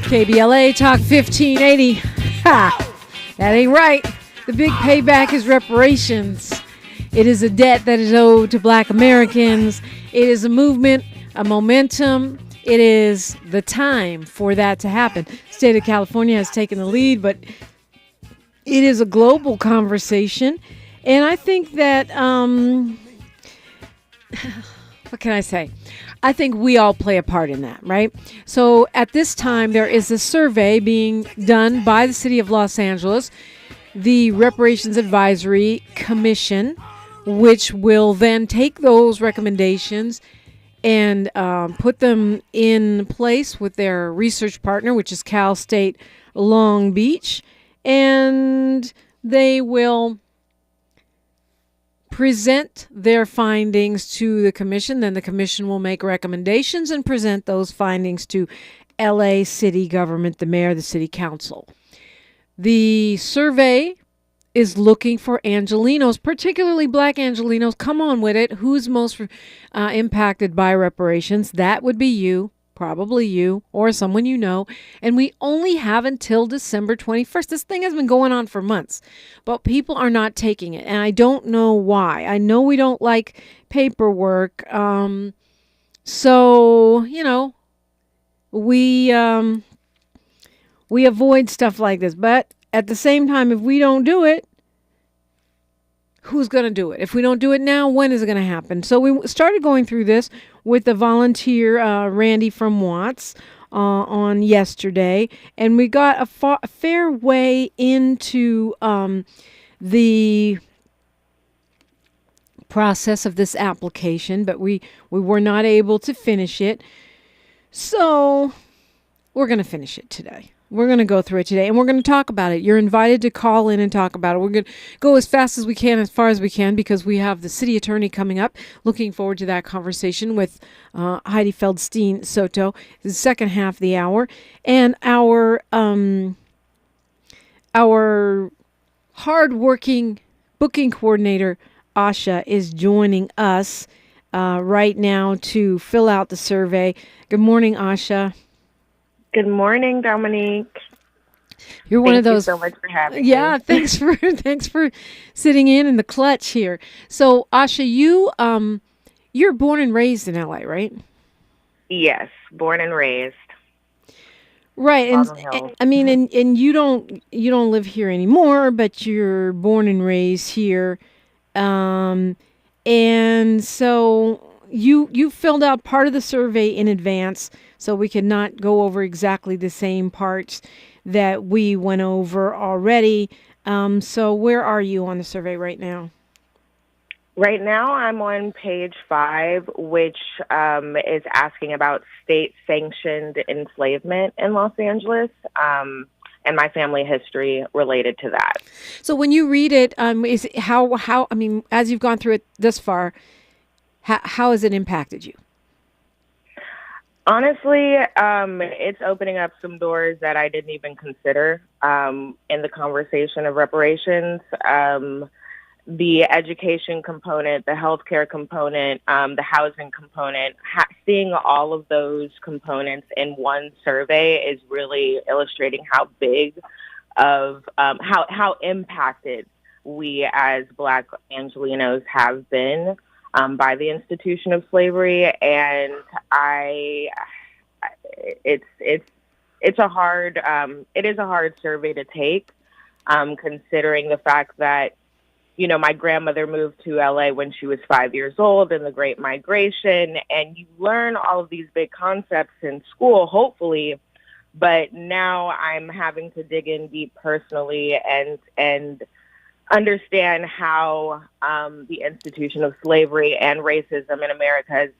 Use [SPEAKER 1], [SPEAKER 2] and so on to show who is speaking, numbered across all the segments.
[SPEAKER 1] KBLA Talk 1580. Ha! That ain't right. The big payback is reparations. It is a debt that is owed to Black Americans. It is a movement, a momentum. It is the time for that to happen. State of California has taken the lead, but it is a global conversation. And I think that, what can I say? I think we all play a part in that, right? So at this time, there is a survey being done by the City of Los Angeles, the Reparations Advisory Commission, which will then take those recommendations and put them in place with their research partner, which is Cal State Long Beach, and they will present their findings to the commission. Then the commission will make recommendations and present those findings to LA city government, the mayor, the city council. The survey is looking for Angelenos, particularly Black Angelenos. Come on with it. Who's most impacted by reparations? That would be you, probably you, or someone you know. And we only have until December 21st. This thing has been going on for months, but people are not taking it. And I don't know why. I know we don't like paperwork. So, you know, we avoid stuff like this. But at the same time, if we don't do it, who's going to do it? If we don't do it now, when is it going to happen? So we started going through this with the volunteer, Randy from Watts, on yesterday. And we got a fair way into the process of this application, but we were not able to finish it. So we're going to finish it today. We're going to go through it today, and we're going to talk about it. You're invited to call in and talk about it. We're going to go as fast as we can, as far as we can, because we have the city attorney coming up. Looking forward to that conversation with Hydee Feldstein Soto, the second half of the hour. And our hard-working booking coordinator, Asha, is joining us right now to fill out the survey. Good morning, Asha.
[SPEAKER 2] Good morning, Dominique.
[SPEAKER 1] You're one of those.
[SPEAKER 2] Thank you so much for having me.
[SPEAKER 1] Yeah, thanks for sitting in the clutch here. So, Asha, you're born and raised in LA, right?
[SPEAKER 2] Yes, born and raised.
[SPEAKER 1] Right, and I mean, and you don't live here anymore, but you're born and raised here, and so you filled out part of the survey in advance. So we could not go over exactly the same parts that we went over already. So where are you on the survey right now?
[SPEAKER 2] Right now I'm on page 5, which is asking about state-sanctioned enslavement in Los Angeles and my family history related to that.
[SPEAKER 1] So when you read it, is how I mean, as you've gone through it this far, how has it impacted you?
[SPEAKER 2] Honestly, it's opening up some doors that I didn't even consider in the conversation of reparations. The education component, the healthcare component, the housing component, seeing all of those components in one survey is really illustrating how big of how impacted we as Black Angelenos have been by the institution of slavery, and it is a hard survey to take, considering the fact that, you know, my grandmother moved to LA when she was 5 years old in the Great Migration, and you learn all of these big concepts in school, hopefully, but now I'm having to dig in deep personally and understand how the institution of slavery and racism in America has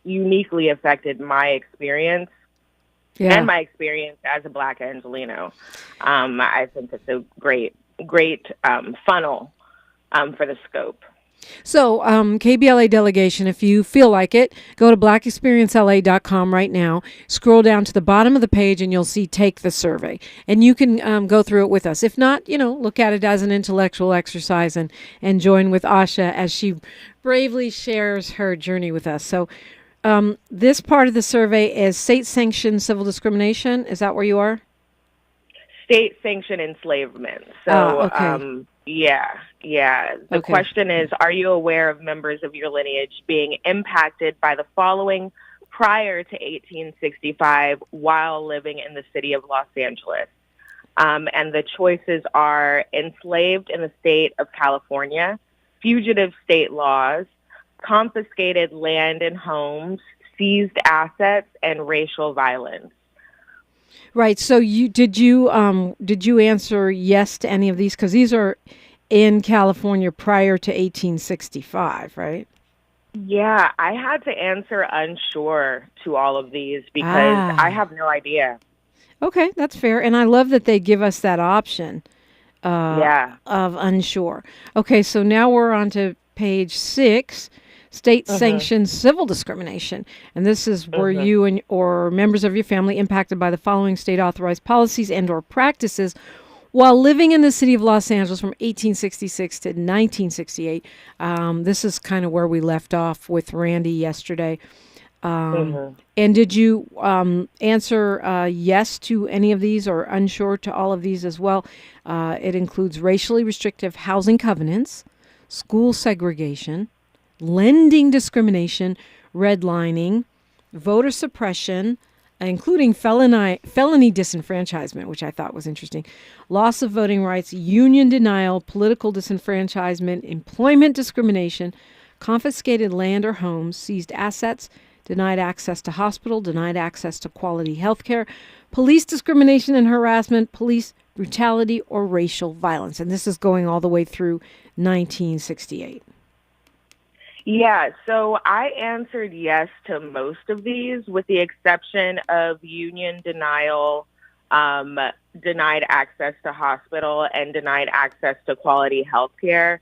[SPEAKER 2] uniquely affected my experience and my experience as a Black Angeleno. I think it's a great funnel for the scope.
[SPEAKER 1] So, KBLA delegation, if you feel like it, go to blackexperiencela.com right now. Scroll down to the bottom of the page and you'll see Take the Survey. And you can go through it with us. If not, look at it as an intellectual exercise and join with Asha as she bravely shares her journey with us. So, This part of the survey is state-sanctioned civil discrimination. Is that where you are?
[SPEAKER 2] State-sanctioned enslavement. So,
[SPEAKER 1] Okay.
[SPEAKER 2] yeah. The
[SPEAKER 1] Okay.
[SPEAKER 2] question is, are you aware of members of your lineage being impacted by the following prior to 1865 while living in the city of Los Angeles? And the choices are enslaved in the state of California, fugitive state laws, confiscated land and homes, seized assets, and racial violence.
[SPEAKER 1] Right. So did you answer yes to any of these? Because these are in California prior to 1865, right?
[SPEAKER 2] Yeah, I had to answer unsure to all of these because I
[SPEAKER 1] Ah.
[SPEAKER 2] have no idea.
[SPEAKER 1] Okay, that's fair. And I love that they give us that option
[SPEAKER 2] Yeah.
[SPEAKER 1] of unsure. Okay, so now we're on to page 6,
[SPEAKER 2] Mhm.
[SPEAKER 1] state-sanctioned civil discrimination. And this is where
[SPEAKER 2] Mhm.
[SPEAKER 1] you and or members of your family impacted by the following state-authorized policies and or practices while living in the city of Los Angeles from 1866 to 1968. This is kind of where we left off with Randy yesterday.
[SPEAKER 2] Mhm.
[SPEAKER 1] And did you answer yes to any of these or unsure to all of these as well? It includes racially restrictive housing covenants, school segregation, lending discrimination, redlining, voter suppression, including felony disenfranchisement, which I thought was interesting, loss of voting rights, union denial, political disenfranchisement, employment discrimination, confiscated land or homes, seized assets, denied access to hospital, denied access to quality health care, police discrimination and harassment, police brutality, or racial violence. And this is going all the way through 1968.
[SPEAKER 2] Yeah, so I answered yes to most of these, with the exception of union denial, um, denied access to hospital, and denied access to quality health care.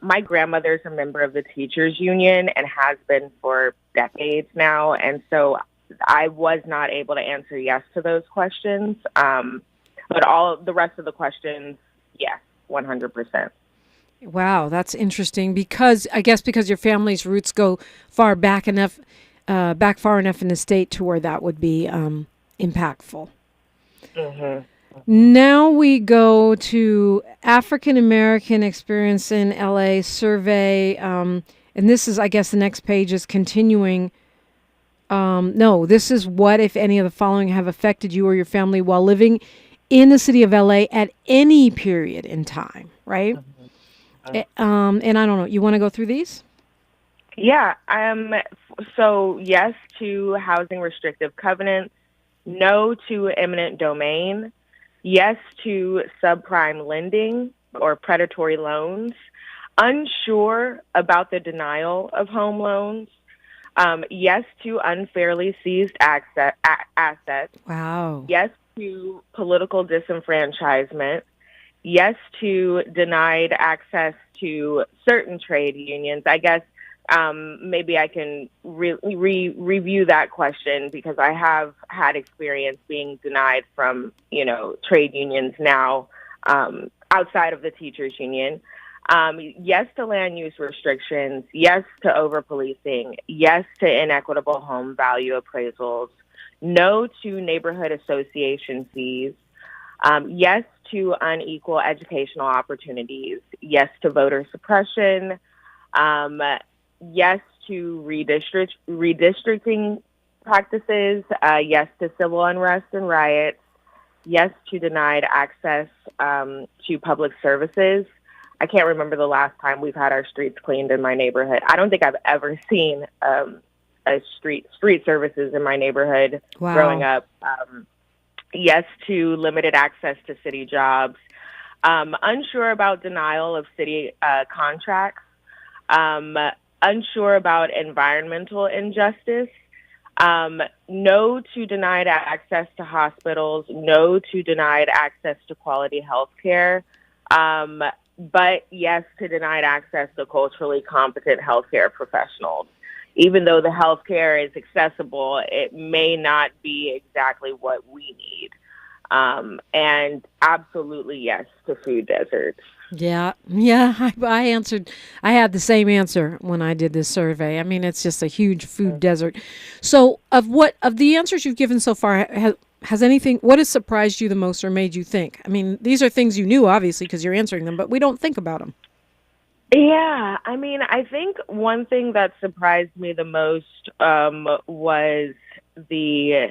[SPEAKER 2] My grandmother's a member of the teachers union and has been for decades now, and so I was not able to answer yes to those questions. But all the rest of the questions, yes, 100%.
[SPEAKER 1] Wow, that's interesting because I guess because your family's roots go back far enough in the state to where that would be impactful.
[SPEAKER 2] Hmm.
[SPEAKER 1] Now we go to African American Experience in LA survey, and this is, I guess, the next page is continuing. No, this is what, if any of the following have affected you or your family while living in the city of LA at any period in time, right? And I don't know. You want to go through these?
[SPEAKER 2] Yeah. So yes to housing restrictive covenants, no to eminent domain, yes to subprime lending or predatory loans, unsure about the denial of home loans, yes to unfairly seized assets,
[SPEAKER 1] Wow.
[SPEAKER 2] yes to political disenfranchisement, yes to denied access to certain trade unions. I guess maybe I can review that question because I have had experience being denied from, trade unions now, outside of the teachers union. Yes to land use restrictions, yes to over policing, yes to inequitable home value appraisals, no to neighborhood association fees, yes to unequal educational opportunities, yes to voter suppression, um, yes to redistricting practices, yes to civil unrest and riots, yes to denied access to public services. I can't remember the last time we've had our streets cleaned in my neighborhood. I don't think I've ever seen a street services in my neighborhood growing
[SPEAKER 1] Wow.
[SPEAKER 2] up. Yes to limited access to city jobs. Unsure about denial of city contracts. Um, Unsure about environmental injustice. No to denied access to hospitals. No to denied access to quality health care. But yes to denied access to culturally competent healthcare professionals. Even though the healthcare is accessible, it may not be exactly what we need. And absolutely yes to food deserts.
[SPEAKER 1] Yeah, I answered. I had the same answer when I did this survey. I mean, it's just a huge food desert. So, of the answers you've given so far, has anything? What has surprised you the most or made you think? I mean, these are things you knew, obviously, because you're answering them, but we don't think about them.
[SPEAKER 2] Yeah, I mean, I think one thing that surprised me the most was the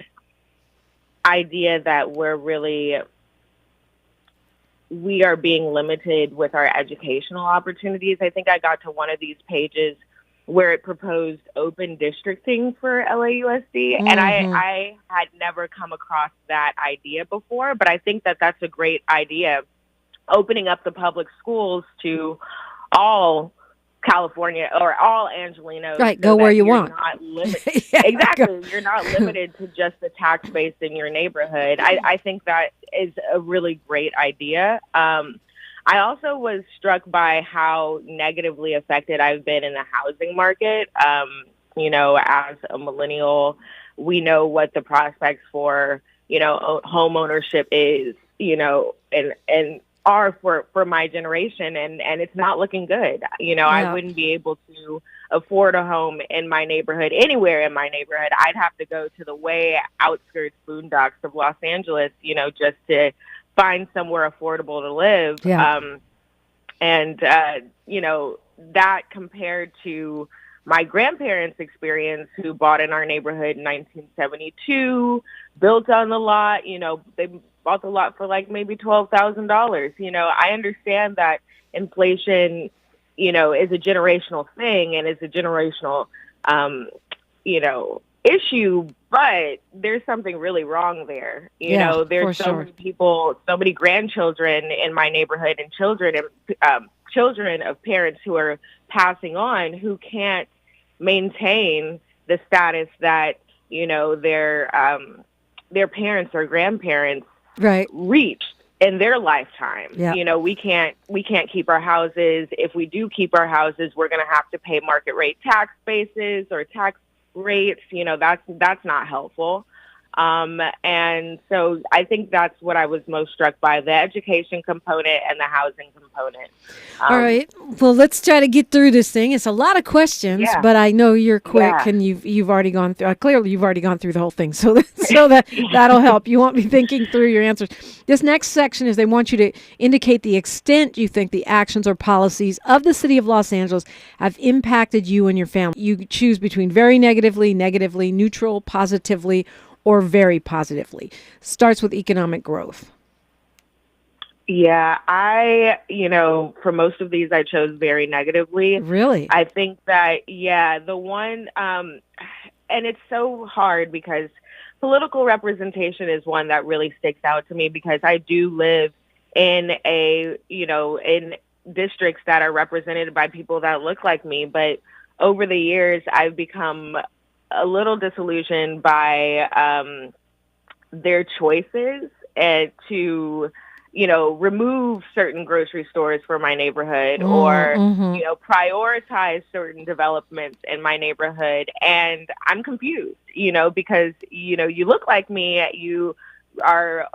[SPEAKER 2] idea that we are being limited with our educational opportunities. I think I got to one of these pages where it proposed open districting for LAUSD, and I had never come across that idea before, but I think that that's a great idea, opening up the public schools to all California or all Angelenos.
[SPEAKER 1] Right, go where you want.
[SPEAKER 2] Yeah, exactly. You're not limited to just the tax base in your neighborhood. I think that is a really great idea. I also was struck by how negatively affected I've been in the housing market. As a millennial, we know what the prospects for, home ownership is, and are for my generation, and it's not looking good. I wouldn't be able to afford a home in my neighborhood, anywhere in my neighborhood. I'd have to go to the way outskirts boondocks of Los Angeles, just to find somewhere affordable to live. That compared to my grandparents' experience, who bought in our neighborhood in 1972, built on the lot, they bought the lot for like maybe $12,000. I understand that inflation, is a generational thing and is a generational, issue, but there's something really wrong there. There's so many people, so many grandchildren in my neighborhood, and children of parents who are passing on, who can't maintain the status that, their parents or grandparents reached in their lifetime. We can't keep our houses. If we do keep our houses, we're going to have to pay market rate tax bases or tax rates. That's not helpful. And so I think that's what I was most struck by, the education component and the housing component.
[SPEAKER 1] All right. Well, let's try to get through this thing. It's a lot of questions, but I know you're quick and you've already gone through, clearly you've already gone through the whole thing. So that'll help. You won't be thinking through your answers. This next section is they want you to indicate the extent you think the actions or policies of the city of Los Angeles have impacted you and your family. You choose between very negatively, neutral, positively, or very positively. Starts with economic growth.
[SPEAKER 2] Yeah, for most of these, I chose very negatively.
[SPEAKER 1] Really?
[SPEAKER 2] I think that, the one, and it's so hard because political representation is one that really sticks out to me, because I do live in in districts that are represented by people that look like me. But over the years, I've become a little disillusioned by their choices and to, remove certain grocery stores for my neighborhood or, prioritize certain developments in my neighborhood. And I'm confused, because, you look like me, you are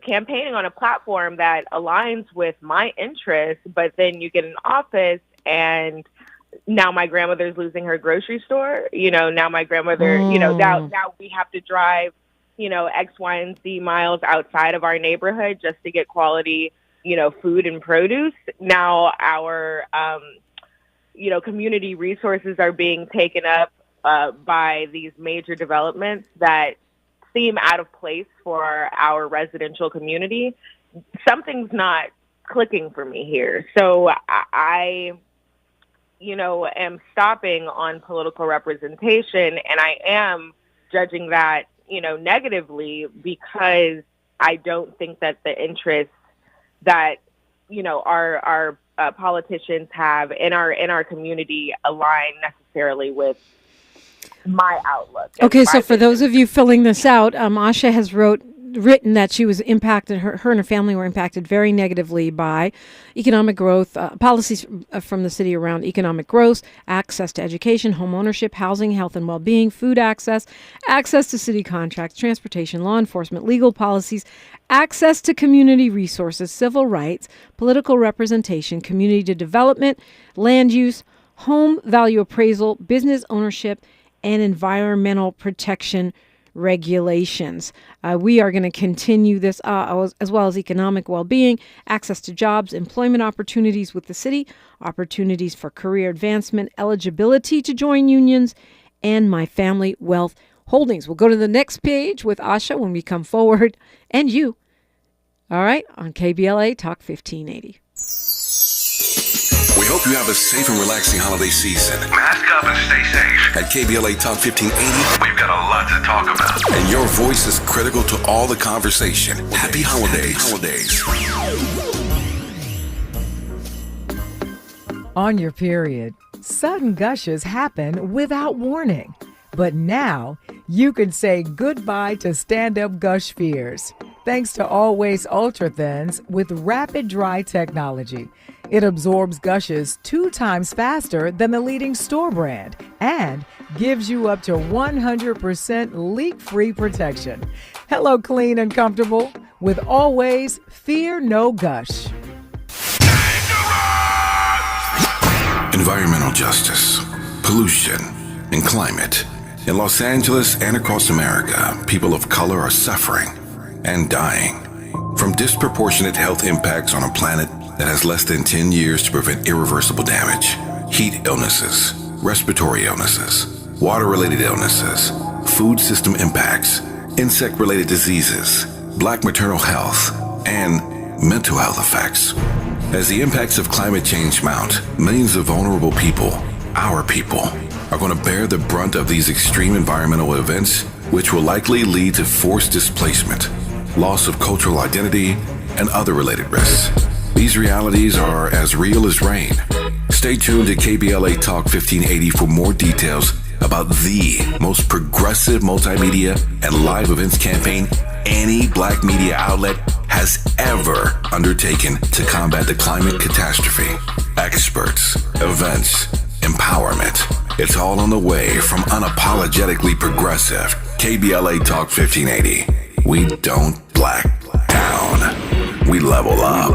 [SPEAKER 2] campaigning on a platform that aligns with my interests, but then you get in office and now my grandmother's losing her grocery store. Now my grandmother, now we have to drive, X, Y, and Z miles outside of our neighborhood just to get quality, food and produce. Now our, community resources are being taken up by these major developments that seem out of place for our residential community. Something's not clicking for me here. So I am stopping on political representation, and I am judging that, negatively, because I don't think that the interests that, our politicians have in our community align necessarily with my outlook.
[SPEAKER 1] Okay, so for those of you filling this out, Asha has wrote written that she was impacted, her and her family were impacted very negatively by economic growth, policies from the city around economic growth, access to education, home ownership, housing, health and well-being, food access, access to city contracts, transportation, law enforcement, legal policies, access to community resources, civil rights, political representation, community development, land use, home value appraisal, business ownership, and environmental protection regulations. We are going to continue this as well as economic well-being, access to jobs, employment opportunities with the city, opportunities for career advancement, eligibility to join unions, and my family wealth holdings. We'll go to the next page with Asha when we come forward, and you. All right, on KBLA Talk 1580.
[SPEAKER 3] We hope you have a safe and relaxing holiday season.
[SPEAKER 4] Mask up and stay safe.
[SPEAKER 3] At KBLA Talk 1580,
[SPEAKER 4] we've got a lot to talk about.
[SPEAKER 3] And your voice is critical to all the conversation. Happy holidays.
[SPEAKER 5] On your period, sudden gushes happen without warning. But now, you can say goodbye to stand-up gush fears. Thanks to Always Ultra Thins with rapid dry technology. It absorbs gushes 2 times faster than the leading store brand and gives you up to 100% leak-free protection. Hello, clean and comfortable with Always Fear No Gush.
[SPEAKER 3] Environmental justice, pollution, and climate. In Los Angeles and across America, people of color are suffering and dying from disproportionate health impacts on a planet that has less than 10 years to prevent irreversible damage. Heat illnesses, respiratory illnesses, water-related illnesses, food system impacts, insect-related diseases, Black maternal health, and mental health effects. As the impacts of climate change mount, millions of vulnerable people, our people, are going to bear the brunt of these extreme environmental events, which will likely lead to forced displacement, loss of cultural identity, and other related risks. These realities are as real as rain. Stay tuned to KBLA Talk 1580 for more details about the most progressive multimedia and live events campaign any Black media outlet has ever undertaken to combat the climate catastrophe. Experts, events, empowerment. It's all on the way from unapologetically progressive KBLA Talk 1580. We don't black down. We level up.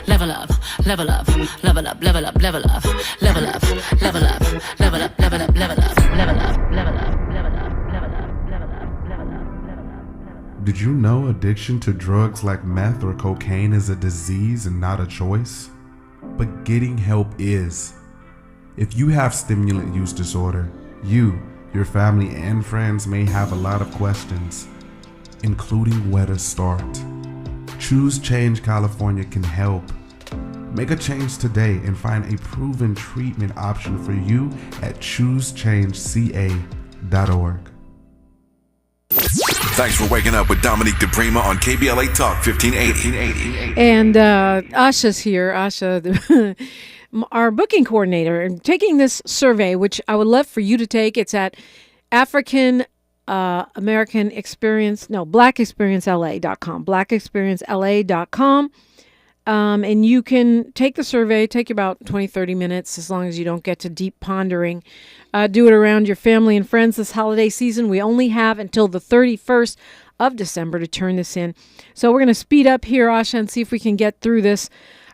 [SPEAKER 6] Level up, level up, level up, level up, level up, level up, level up, level up, level up, level up, level up, level up, level up, level up.
[SPEAKER 7] Did you know addiction to drugs like meth or cocaine is a disease and not a choice? But getting help is. If you have stimulant use disorder, you, your family, and friends may have a lot of questions, including where to start. Choose Change California can help. Make a change today and find a proven treatment option for you at choosechangeca.org.
[SPEAKER 3] Thanks for waking up with Dominique DiPrima on KBLA Talk 1580.
[SPEAKER 1] And Asha's here. Asha, our booking coordinator, and taking this survey, which I would love for you to take. It's at blackexperiencela.com, blackexperiencela.com. And you can take the survey, take about 20-30 minutes, as long as you don't get to deep pondering. Do it around your family and friends this holiday season. We only have until the 31st of December to turn this in. So we're going to speed up here, Asha, and see if we can get through this.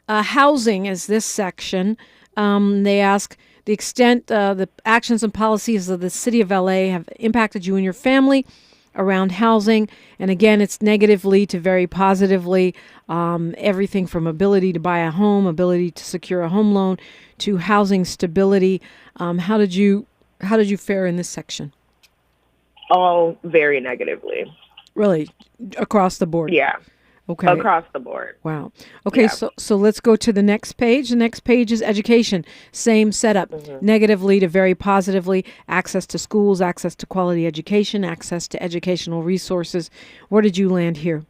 [SPEAKER 1] Housing is this section. They ask the extent the actions and policies of the city of LA have impacted you and your family around housing. And again, it's negatively to very positively. Everything from ability to buy a home, ability to secure a home loan, to housing stability. How did you fare in this section?
[SPEAKER 2] All very negatively.
[SPEAKER 1] Really? Across the board?
[SPEAKER 2] Yeah.
[SPEAKER 1] Okay.
[SPEAKER 2] Across the board.
[SPEAKER 1] Wow. Okay,
[SPEAKER 2] Yeah.
[SPEAKER 1] so let's go to the next page. The next page is education. Same setup. Negatively to very positively. Access to schools, access to quality education, access to educational resources. Where did you land here?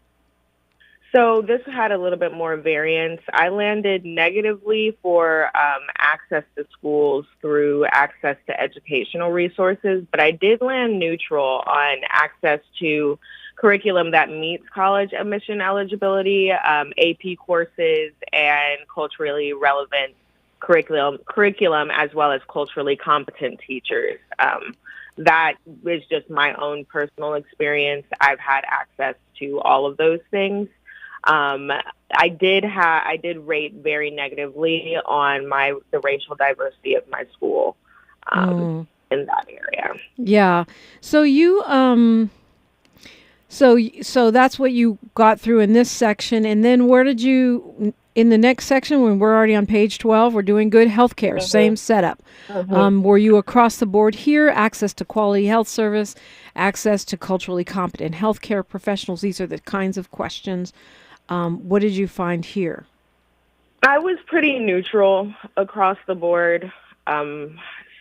[SPEAKER 2] So this had a little bit more variance. I landed negatively for access to schools through access to educational resources, but I did land neutral on access to curriculum that meets college admission eligibility, AP courses, and culturally relevant curriculum, as well as culturally competent teachers. That is just my own personal experience. I've had access to all of those things. I did rate very negatively on the racial diversity of my school in that area.
[SPEAKER 1] Yeah. So you so that's what you got through in this section, and then where did you in the next section, when we're already on page 12, we're doing good healthcare, same setup. Were you across the board here? Access to quality health service, access to culturally competent healthcare professionals. These are the kinds of questions. What did you find here?
[SPEAKER 2] I was pretty neutral across the board.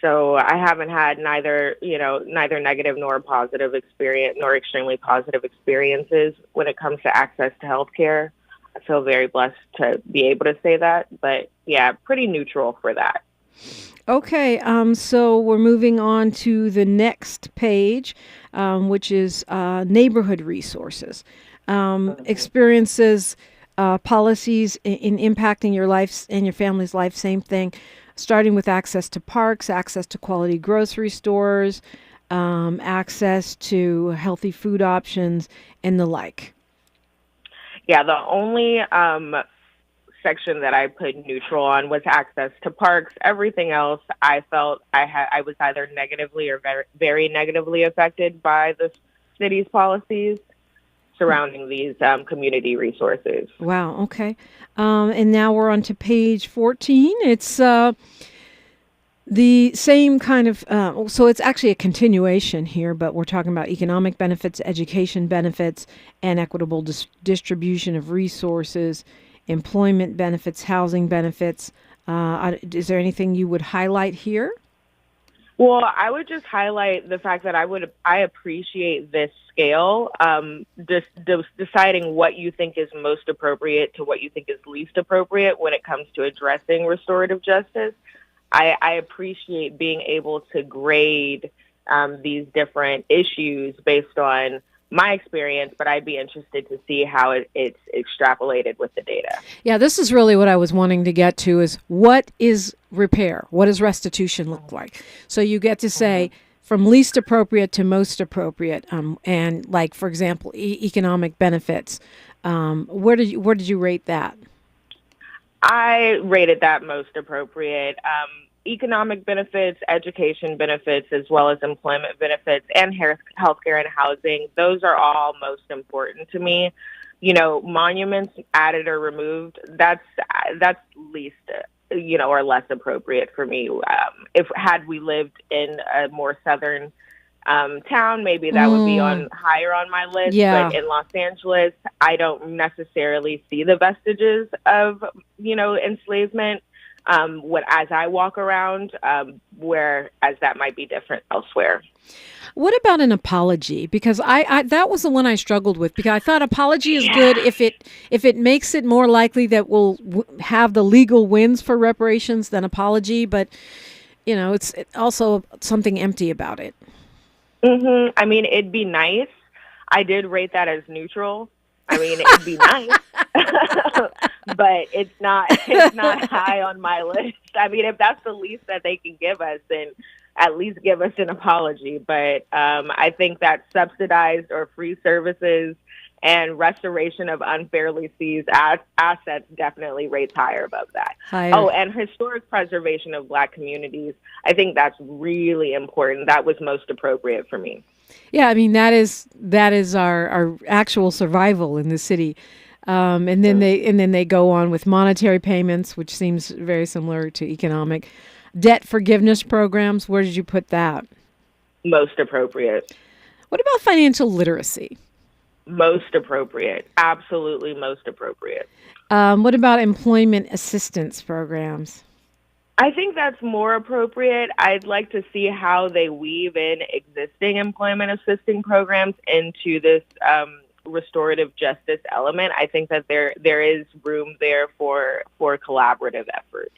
[SPEAKER 2] So I haven't had neither negative nor positive experience, nor extremely positive experiences when it comes to access to healthcare. I feel very blessed to be able to say that, but yeah, pretty neutral for that.
[SPEAKER 1] Okay, so we're moving on to the next page, which is neighborhood resources. Experiences, policies in impacting your life and your family's life, same thing, starting with access to parks, access to quality grocery stores, access to healthy food options, and the like.
[SPEAKER 2] Yeah, the only section that I put neutral on was access to parks. Everything else, I felt I was either negatively or very, very negatively affected by the city's policies surrounding these community resources.
[SPEAKER 1] Wow, okay. And now we're on to page 14. It's the same kind of, so it's actually a continuation here, but we're talking about economic benefits, education benefits, and equitable distribution of resources, employment benefits, housing benefits. Is there anything you would highlight here?
[SPEAKER 2] Well, I would just highlight the fact that I appreciate this scale, deciding what you think is most appropriate to what you think is least appropriate when it comes to addressing restorative justice. I appreciate being able to grade these different issues based on my experience, but I'd be interested to see how it's extrapolated with the data.
[SPEAKER 1] Yeah, this is really what I was wanting to get to, is what is repair? What does restitution look like? So you get to say from least appropriate to most appropriate, and like, for example, economic benefits. Where did you rate that?
[SPEAKER 2] I rated that most appropriate. Economic benefits, education benefits, as well as employment benefits, and healthcare and housing, those are all most important to me. You know, monuments added or removed, that's least, or less appropriate for me. Had we lived in a more southern town, maybe that would be higher on my list.
[SPEAKER 1] Yeah.
[SPEAKER 2] But in Los Angeles, I don't necessarily see the vestiges of, enslavement as I walk around, whereas that might be different elsewhere.
[SPEAKER 1] What about an apology? Because I that was the one I struggled with, because I thought apology is good if it makes it more likely that we'll have the legal wins for reparations than apology, but it's also something empty about it.
[SPEAKER 2] Mm-hmm. I mean, it'd be nice. I did rate that as neutral. I mean, it'd be nice, but it's not high on my list. I mean, if that's the least that they can give us, then at least give us an apology. But I think that subsidized or free services and restoration of unfairly seized assets definitely rates higher above that.
[SPEAKER 1] Higher.
[SPEAKER 2] Oh, and historic preservation of Black communities. I think that's really important. That was most appropriate for me.
[SPEAKER 1] Yeah, I mean, that is our actual survival in the city. And then they go on with monetary payments, which seems very similar to economic. Debt forgiveness programs, where did you put that?
[SPEAKER 2] Most appropriate.
[SPEAKER 1] What about financial literacy?
[SPEAKER 2] Most appropriate. Absolutely most appropriate.
[SPEAKER 1] What about employment assistance programs?
[SPEAKER 2] I think that's more appropriate. I'd like to see how they weave in existing employment assisting programs into this restorative justice element. I think that there is room there for collaborative efforts.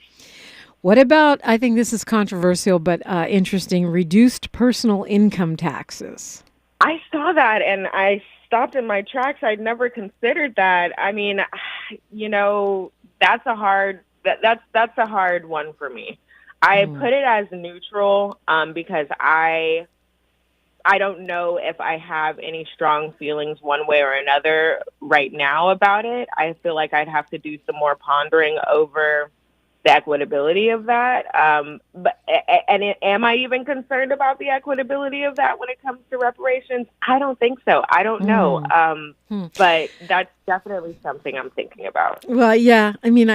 [SPEAKER 1] What about, I think this is controversial but interesting, reduced personal income taxes?
[SPEAKER 2] I saw that and I stopped in my tracks. I'd never considered that. I mean, that's a hard one for me. I put it as neutral because I don't know if I have any strong feelings one way or another right now about it. I feel like I'd have to do some more pondering over the equitability of that. Am I even concerned about the equitability of that when it comes to reparations? I don't think so. I don't know. But that's definitely something I'm thinking about.
[SPEAKER 1] Well, yeah. I mean,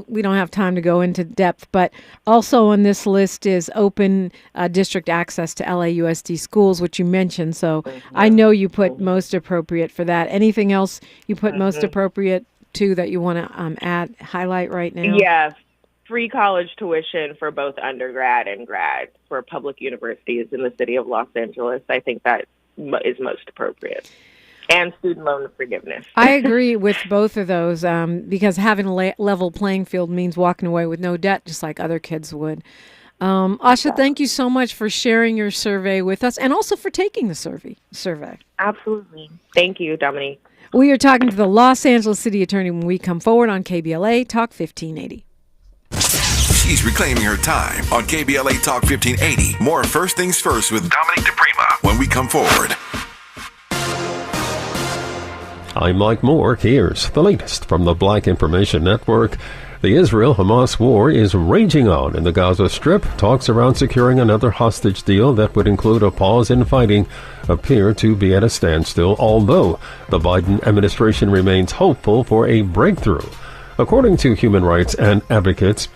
[SPEAKER 1] we don't have time to go into depth, but also on this list is open district access to LAUSD schools, which you mentioned. So I know you put most appropriate for that. Anything else you put most appropriate to that you want to highlight right now?
[SPEAKER 2] Yeah, free college tuition for both undergrad and grad for public universities in the city of Los Angeles. I think that is most appropriate. And student loan forgiveness.
[SPEAKER 1] I agree with both of those because having a level playing field means walking away with no debt, just like other kids would. Asha, thank you so much for sharing your survey with us and also for taking the survey.
[SPEAKER 2] Absolutely. Thank you, Dominique.
[SPEAKER 1] We are talking to the Los Angeles City Attorney when we come forward on KBLA Talk 1580.
[SPEAKER 3] She's reclaiming her time on KBLA Talk 1580. More First Things First with Dominique DiPrima when we come forward.
[SPEAKER 8] I'm Mike Moore. Here's the latest from the Black Information Network. The Israel-Hamas war is raging on in the Gaza Strip. Talks around securing another hostage deal that would include a pause in fighting appear to be at a standstill, although the Biden administration remains hopeful for a breakthrough. According to human rights advocates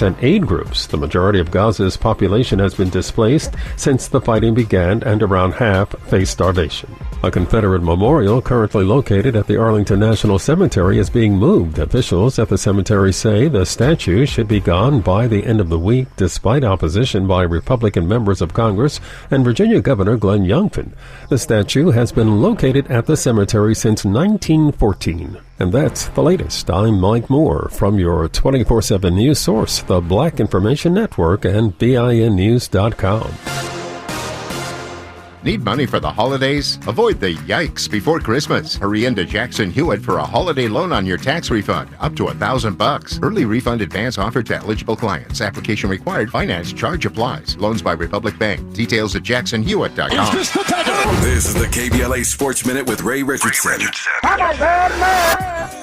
[SPEAKER 8] and aid groups, the majority of Gaza's population has been displaced since the fighting began, and around half face starvation. A Confederate memorial currently located at the Arlington National Cemetery is being moved. Officials at the cemetery say the statue should be gone by the end of the week, despite opposition by Republican members of Congress and Virginia Governor Glenn Youngkin. The statue has been located at the cemetery since 1914. And that's the latest. I'm Mike Moore from your 24/7 news source, the Black Information Network and BINnews.com.
[SPEAKER 9] Need money for the holidays? Avoid the yikes before Christmas. Hurry into Jackson Hewitt for a holiday loan on your tax refund, up to $1,000. Early refund advance offered to eligible clients. Application required. Finance charge applies. Loans by Republic Bank. Details at jacksonhewitt.com.
[SPEAKER 3] This is the KBLA Sports Minute with Ray Richardson.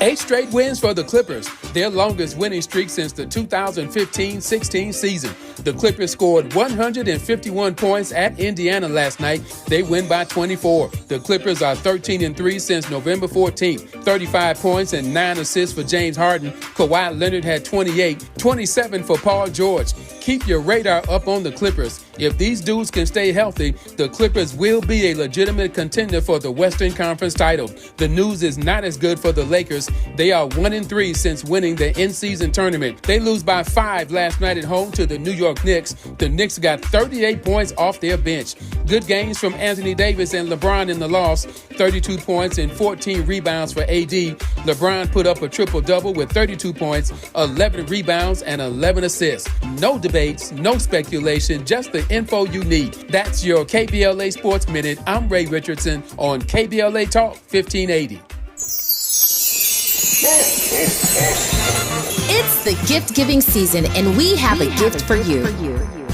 [SPEAKER 10] 8 straight wins for the Clippers, their longest winning streak since the 2015-16 season. The Clippers scored 151 points at Indiana last night. They win by 24. The Clippers are 13-3 since November 14th. 35 points and 9 assists for James Harden. Kawhi Leonard had 28, 27 for Paul George. Keep your radar up on the Clippers. If these dudes can stay healthy, the Clippers will be a legitimate contender for the Western Conference title. The news is not as good for the Lakers. They are 1-3 since winning the in-season tournament. They lose by 5 last night at home to the New York Knicks. The Knicks got 38 points off their bench. Good games from Anthony Davis and LeBron in the loss. 32 points and 14 rebounds for AD. LeBron put up a triple-double with 32 points, 11 rebounds, and 11 assists. No debates, no speculation, just the info you need. That's your KBLA Sports Minute. I'm Ray Richardson on KBLA Talk 1580.
[SPEAKER 11] It's the gift-giving season, and we have a gift for you.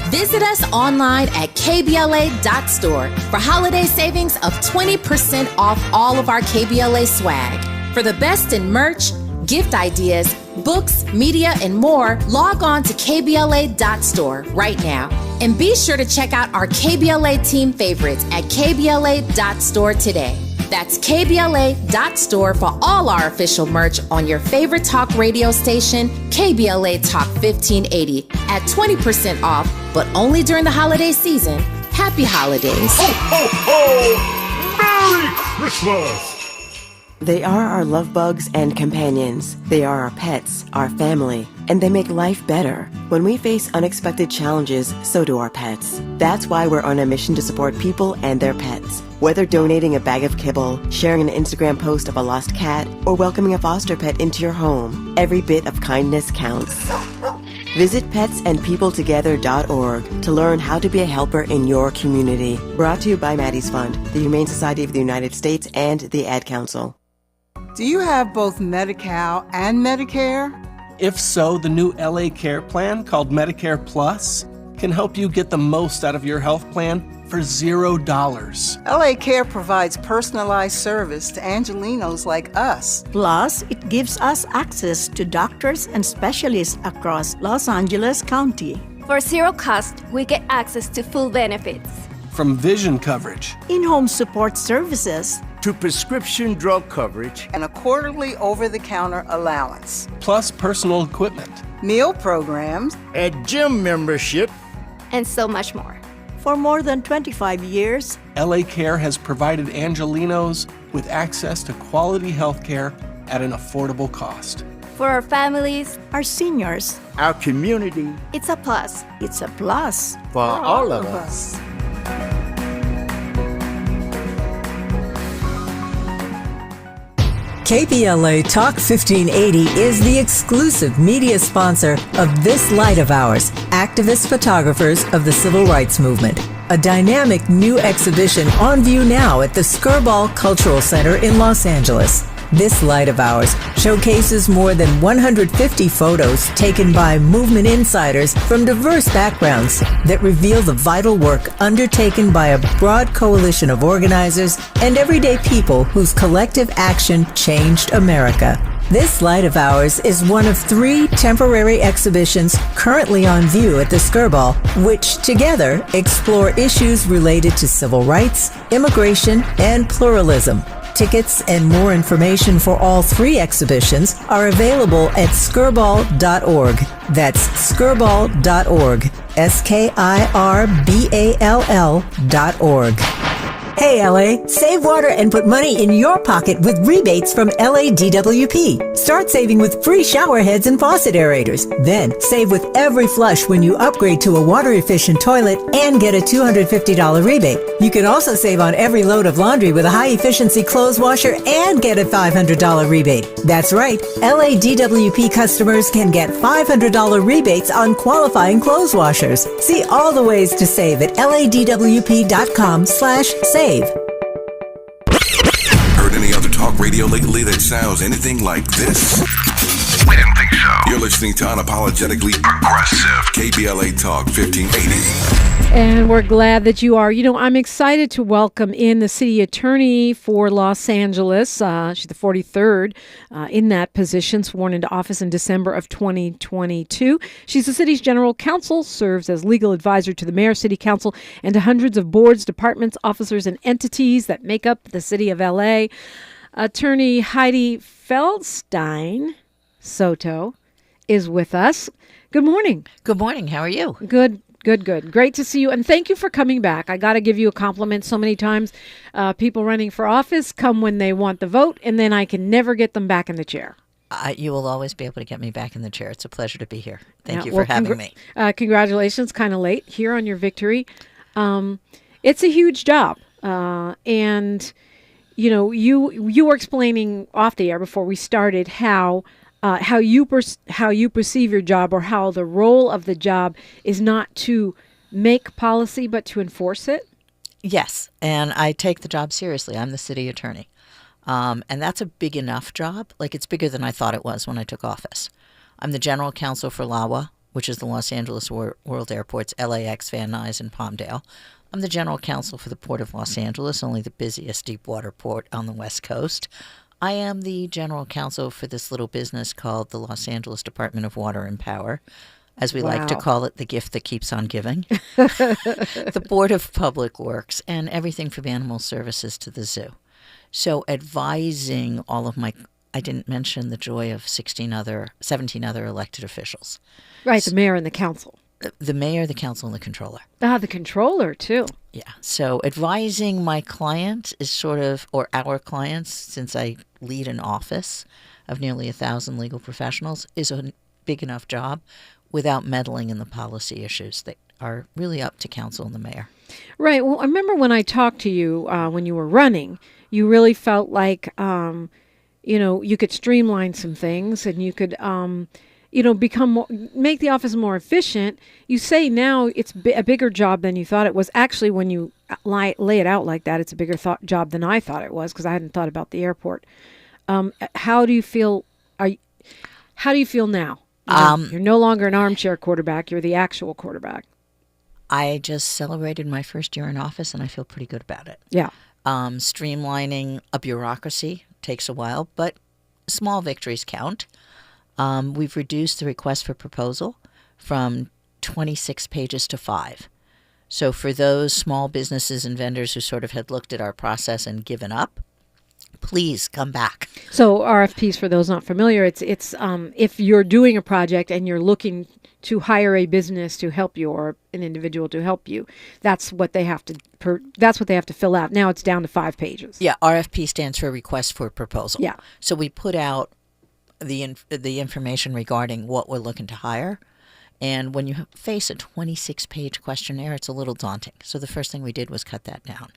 [SPEAKER 11] Visit us online at KBLA.store for holiday savings of 20% off all of our KBLA swag. For the best in merch, gift ideas, books, media, and more, log on to KBLA.store right now. And be sure to check out our KBLA team favorites at KBLA.store today. That's KBLA.store for all our official merch on your favorite talk radio station, KBLA Talk 1580, at 20% off, but only during the holiday season. Happy holidays.
[SPEAKER 12] Ho, ho, ho! Merry Christmas!
[SPEAKER 13] They are our love bugs and companions. They are our pets, our family, and they make life better. When we face unexpected challenges, so do our pets. That's why we're on a mission to support people and their pets. Whether donating a bag of kibble, sharing an Instagram post of a lost cat, or welcoming a foster pet into your home, every bit of kindness counts. Visit petsandpeopletogether.org to learn how to be a helper in your community. Brought to you by Maddie's Fund, the Humane Society of the United States, and the Ad Council.
[SPEAKER 14] Do you have both Medi-Cal and Medicare?
[SPEAKER 15] If so, the new LA Care plan called Medicare Plus can help you get the most out of your health plan for $0.
[SPEAKER 14] LA Care provides personalized service to Angelinos like us.
[SPEAKER 16] Plus, it gives us access to doctors and specialists across Los Angeles County.
[SPEAKER 17] For zero cost, we get access to full benefits.
[SPEAKER 15] From vision coverage,
[SPEAKER 16] in-home support services,
[SPEAKER 18] to prescription drug coverage,
[SPEAKER 14] and a quarterly over-the-counter allowance,
[SPEAKER 15] plus personal equipment,
[SPEAKER 14] meal programs,
[SPEAKER 18] a gym membership,
[SPEAKER 17] and so much more.
[SPEAKER 16] For more than 25 years,
[SPEAKER 15] LA Care has provided Angelinos with access to quality health care at an affordable cost.
[SPEAKER 17] For our families,
[SPEAKER 16] our seniors,
[SPEAKER 18] our community,
[SPEAKER 17] it's a plus.
[SPEAKER 16] It's a plus
[SPEAKER 18] for all of us.
[SPEAKER 19] KBLA Talk 1580 is the exclusive media sponsor of this light of ours, activist photographers of the Civil Rights Movement. A dynamic new exhibition on view now at the Skirball Cultural Center in Los Angeles. This light of ours showcases more than 150 photos taken by movement insiders from diverse backgrounds that reveal the vital work undertaken by a broad coalition of organizers and everyday people whose collective action changed America. This light of ours is one of 3 temporary exhibitions currently on view at the Skirball, which together explore issues related to civil rights, immigration, and pluralism. Tickets and more information for all 3 exhibitions are available at skirball.org. That's skirball.org. SKIRBALL.org. Hey LA, save water and put money in your pocket with rebates from LADWP. Start saving with free shower heads and faucet aerators. Then save with every flush when you upgrade to a water-efficient toilet and get a $250 rebate. You can also save on every load of laundry with a high-efficiency clothes washer and get a $500 rebate. That's right, LADWP customers can get $500 rebates on qualifying clothes washers. See all the ways to save at ladwp.com/save.
[SPEAKER 3] Heard any other talk radio lately that sounds anything like this?
[SPEAKER 4] We didn't think so.
[SPEAKER 3] You're listening to Unapologetically Progressive, KBLA Talk 1580.
[SPEAKER 1] And we're glad that you are. You know, I'm excited to welcome in the city attorney for Los Angeles. She's the 43rd in that position, sworn into office in December of 2022. She's the city's general counsel, serves as legal advisor to the mayor, city council, and to hundreds of boards, departments, officers, and entities that make up the city of L.A. Attorney Hydee Feldstein, Soto, is with us. Good morning.
[SPEAKER 20] Good morning. How are you?
[SPEAKER 1] Good. Great to see you. And thank you for coming back. I got to give you a compliment. So many times people running for office come when they want the vote, and then I can never get them back in the chair.
[SPEAKER 20] You will always be able to get me back in the chair. It's a pleasure to be here. Thank you for having me.
[SPEAKER 1] Congratulations. Kind of late here on your victory. It's a huge job. And, you know, you were explaining off the air before we started how you perceive your job, or how the role of the job is not to make policy but to enforce it.
[SPEAKER 20] Yes, and I take the job seriously. I'm the city attorney, and that's a big enough job. Like, it's bigger than I thought it was when I took office. I'm the general counsel for LAWA, which is the Los Angeles World Airports, LAX, Van Nuys, and Palmdale. I'm the general counsel for the Port of Los Angeles, only the busiest deepwater port on the West Coast. I am the general counsel for this little business called the Los Angeles Department of Water and Power, as we like to call it, the gift that keeps on giving, the Board of Public Works, and everything from animal services to the zoo. So advising all of my, I didn't mention the joy of 17 other elected officials.
[SPEAKER 1] Right, the mayor and the council.
[SPEAKER 20] The mayor, the council, and the controller.
[SPEAKER 1] The controller, too.
[SPEAKER 20] Yeah. So advising my client is sort of, or our clients, since I lead an office of nearly 1,000 legal professionals, is a big enough job without meddling in the policy issues that are really up to council and the mayor.
[SPEAKER 1] Right. Well, I remember when I talked to you when you were running, you really felt like, you could streamline some things, and you could make the office more efficient. You say now it's a bigger job than you thought it was. Actually, when you lay it out like that, it's a bigger job than I thought it was, because I hadn't thought about the airport. How do you feel? How do you feel now? You're no longer an armchair quarterback. You're the actual quarterback.
[SPEAKER 20] I just celebrated my first year in office, and I feel pretty good about it.
[SPEAKER 1] Yeah.
[SPEAKER 20] Streamlining a bureaucracy takes a while, but small victories count. We've reduced the request for proposal from 26 pages to 5. So for those small businesses and vendors who sort of had looked at our process and given up, please come back.
[SPEAKER 1] So RFPs, for those not familiar, it's if you're doing a project and you're looking to hire a business to help you or an individual to help you, that's what they have to fill out. Now it's down to 5 pages.
[SPEAKER 20] Yeah, RFP stands for request for proposal.
[SPEAKER 1] Yeah.
[SPEAKER 20] So we put out the information regarding what we're looking to hire. And when you face a 26-page questionnaire, it's a little daunting. So the first thing we did was cut that down.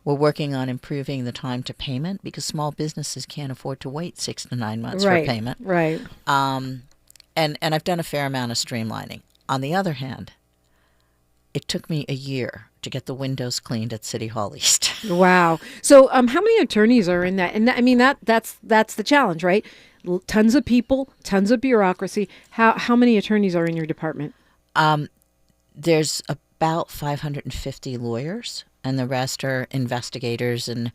[SPEAKER 20] We're working on improving the time to payment because small businesses can't afford to wait 6 to 9 months for payment.
[SPEAKER 1] Right.
[SPEAKER 20] And I've done a fair amount of streamlining. On the other hand, it took me a year to get the windows cleaned at City Hall East.
[SPEAKER 1] Wow. So how many attorneys are in that? And I mean, that's the challenge, right? Tons of people, tons of bureaucracy. How many attorneys are in your department?
[SPEAKER 20] There's about 550 lawyers, and the rest are investigators and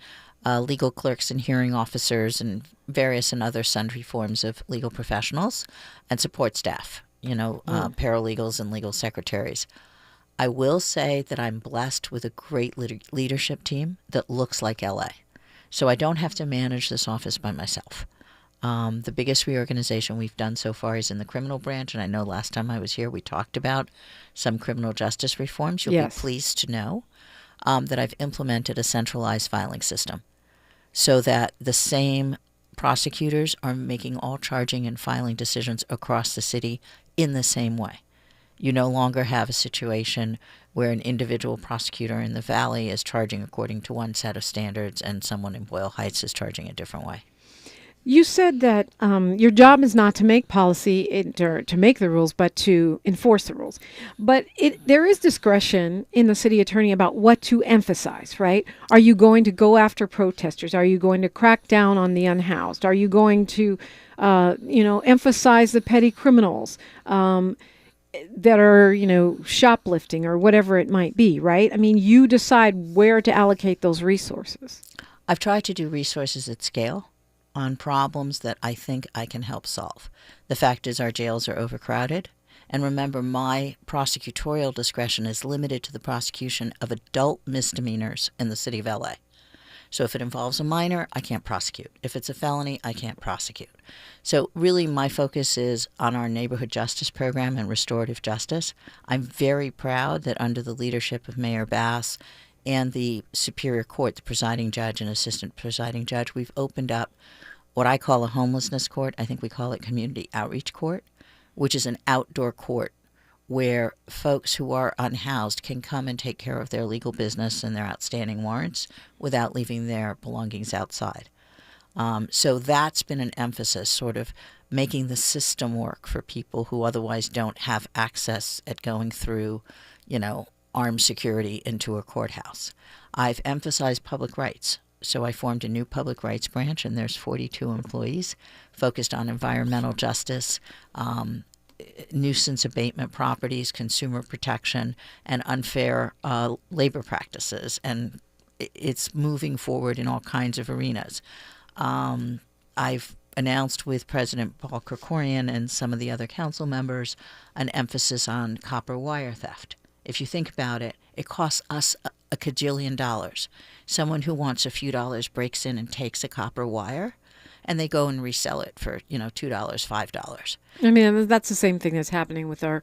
[SPEAKER 20] legal clerks and hearing officers and various and other sundry forms of legal professionals and support staff, paralegals and legal secretaries. I will say that I'm blessed with a great leadership team that looks like LA. So I don't have to manage this office by myself. The biggest reorganization we've done so far is in the criminal branch, and I know last time I was here we talked about some criminal justice reforms. You'll be pleased to know that I've implemented a centralized filing system so that the same prosecutors are making all charging and filing decisions across the city in the same way. You no longer have a situation where an individual prosecutor in the Valley is charging according to one set of standards and someone in Boyle Heights is charging a different way.
[SPEAKER 1] You said that your job is not to make policy or to make the rules, but to enforce the rules. But there is discretion in the city attorney about what to emphasize, right? Are you going to go after protesters? Are you going to crack down on the unhoused? Are you going to, emphasize the petty criminals that are, shoplifting or whatever it might be, right? I mean, you decide where to allocate those resources.
[SPEAKER 20] I've tried to do resources at scale on problems that I think I can help solve. The fact is our jails are overcrowded. And remember, my prosecutorial discretion is limited to the prosecution of adult misdemeanors in the city of LA. So if it involves a minor, I can't prosecute. If it's a felony, I can't prosecute. So really my focus is on our neighborhood justice program and restorative justice. I'm very proud that under the leadership of Mayor Bass and the Superior Court, the presiding judge and assistant presiding judge, we've opened up what I call a homelessness court. I think we call it community outreach court, which is an outdoor court where folks who are unhoused can come and take care of their legal business and their outstanding warrants without leaving their belongings outside. So that's been an emphasis, sort of making the system work for people who otherwise don't have access at going through, armed security into a courthouse. I've emphasized public rights. So I formed a new public rights branch, and there's 42 employees focused on environmental justice, nuisance abatement properties, consumer protection, and unfair labor practices. And it's moving forward in all kinds of arenas. I've announced with President Paul Kerkorian and some of the other council members an emphasis on copper wire theft. If you think about it, it costs us a cajillion dollars. Someone who wants a few dollars breaks in and takes a copper wire, and they go and resell it for, $2, $5.
[SPEAKER 1] I mean, that's the same thing that's happening with our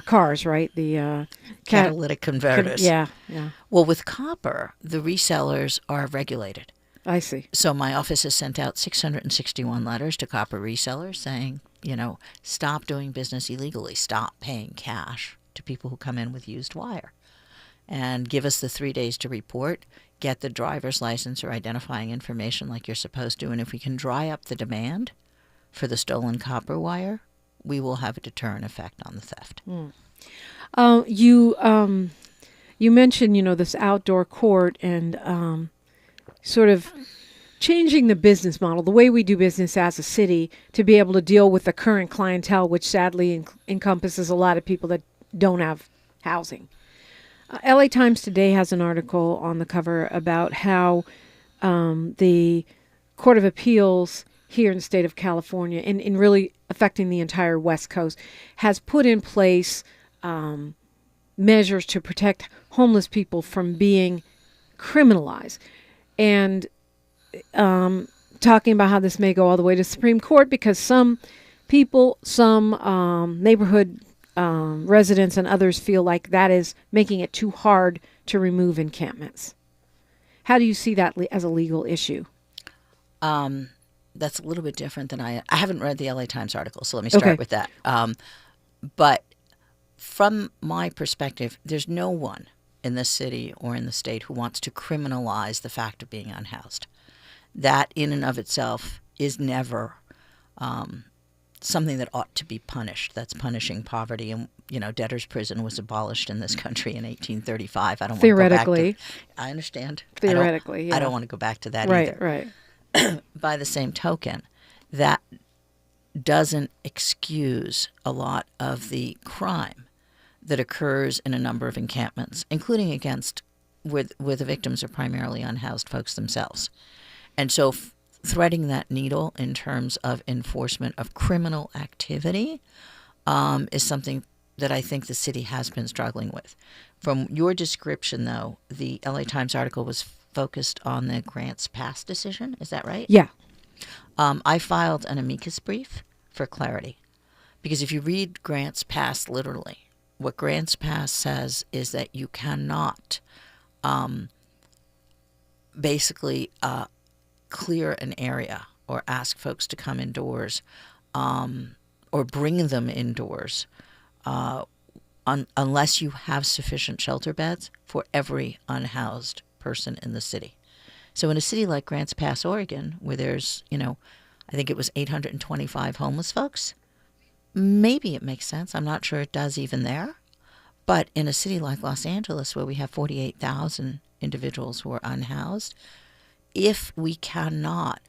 [SPEAKER 1] cars, right? The
[SPEAKER 20] catalytic converters.
[SPEAKER 1] Yeah.
[SPEAKER 20] Well, with copper, the resellers are regulated.
[SPEAKER 1] I see.
[SPEAKER 20] So my office has sent out 661 letters to copper resellers saying, stop doing business illegally, stop paying cash to people who come in with used wire, and give us the 3 days to report, get the driver's license or identifying information like you're supposed to. And if we can dry up the demand for the stolen copper wire, we will have a deterrent effect on the theft.
[SPEAKER 1] You mentioned, this outdoor court and sort of changing the business model, the way we do business as a city, to be able to deal with the current clientele, which sadly encompasses a lot of people that don't have housing. LA Times today has an article on the cover about how the Court of Appeals here in the state of California, and really affecting the entire West Coast, has put in place measures to protect homeless people from being criminalized. And talking about how this may go all the way to Supreme Court because some people, some neighborhood residents and others feel like that is making it too hard to remove encampments. How do you see that as a legal issue?
[SPEAKER 20] That's a little bit different than I haven't read the LA Times article, so let me start with that. But from my perspective, there's no one in the city or in the state who wants to criminalize the fact of being unhoused. That in and of itself is never something that ought to be punished. That's punishing poverty. And, debtor's prison was abolished in this country in 1835. I don't want to go back to... I understand.
[SPEAKER 1] Theoretically,
[SPEAKER 20] I don't want to go back to that either.
[SPEAKER 1] Right.
[SPEAKER 20] By the same token, that doesn't excuse a lot of the crime that occurs in a number of encampments, including against where the victims are primarily unhoused folks themselves. And so threading that needle in terms of enforcement of criminal activity is something that I think the city has been struggling with. From your description, though, the LA Times article was focused on the Grants Pass decision. Is that right?
[SPEAKER 1] Yeah.
[SPEAKER 20] I filed an amicus brief for clarity. Because if you read Grants Pass literally, what Grants Pass says is that you cannot basically clear an area or ask folks to come indoors or bring them indoors unless you have sufficient shelter beds for every unhoused person in the city. So in a city like Grants Pass, Oregon, where there's, I think it was 825 homeless folks, maybe it makes sense. I'm not sure it does even there. But in a city like Los Angeles, where we have 48,000 individuals who are unhoused, if we cannot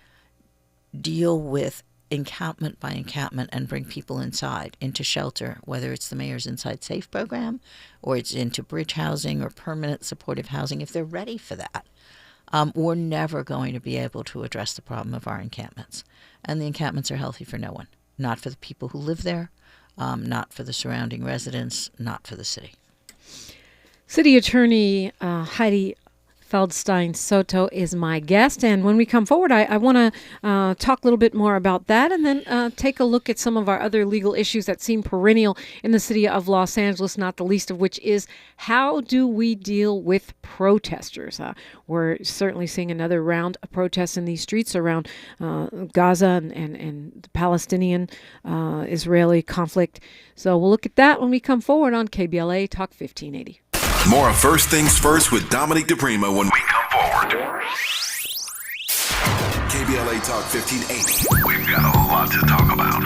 [SPEAKER 20] deal with encampment by encampment and bring people inside into shelter, whether it's the Mayor's Inside Safe program or it's into bridge housing or permanent supportive housing, if they're ready for that, we're never going to be able to address the problem of our encampments. And the encampments are healthy for no one, not for the people who live there, not for the surrounding residents, not for the city.
[SPEAKER 1] City Attorney Hydee Feldstein Soto is my guest, and when we come forward, I want to talk a little bit more about that, and then take a look at some of our other legal issues that seem perennial in the city of Los Angeles, not the least of which is how do we deal with protesters? We're certainly seeing another round of protests in these streets around Gaza and the Palestinian-Israeli conflict. So we'll look at that when we come forward on KBLA Talk 1580.
[SPEAKER 3] More of First Things First with Dominique DiPrima when we come forward. KBLA Talk 1580. We've got a lot to talk about.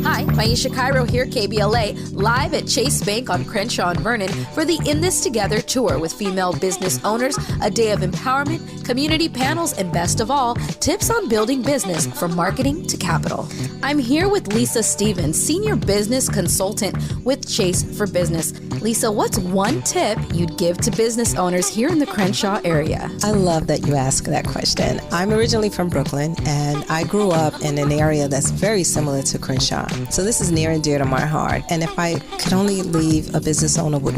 [SPEAKER 11] Hi, Maisha Cairo here, KBLA, live at Chase Bank on Crenshaw and Vernon for the In This Together tour with female business owners, a day of empowerment, community panels, and best of all, tips on building business from marketing to capital. I'm here with Lisa Stevens, Senior Business Consultant with Chase for Business. Lisa, what's one tip you'd give to business owners here in the Crenshaw area?
[SPEAKER 21] I love that you asked that question. I'm originally from Brooklyn, and I grew up in an area that's very similar to Crenshaw. So this is near and dear to my heart. And if I could only leave a business owner with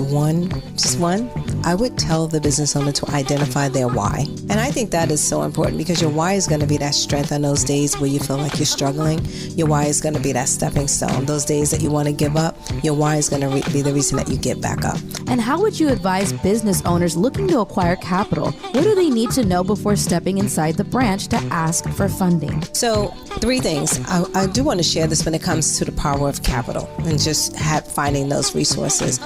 [SPEAKER 21] just one, I would tell the business owner to identify their why. And I think that is so important because your why is going to be that strength on those days where you feel like you're struggling. Your why is going to be that stepping stone. Those days that you want to give up, your why is going to be the reason that you get back up.
[SPEAKER 11] And how would you advise business owners looking to acquire capital? What do they need to know before stepping inside the branch to ask for funding?
[SPEAKER 21] So 3 things. I do want to share this when it comes to the power of capital and just finding those resources.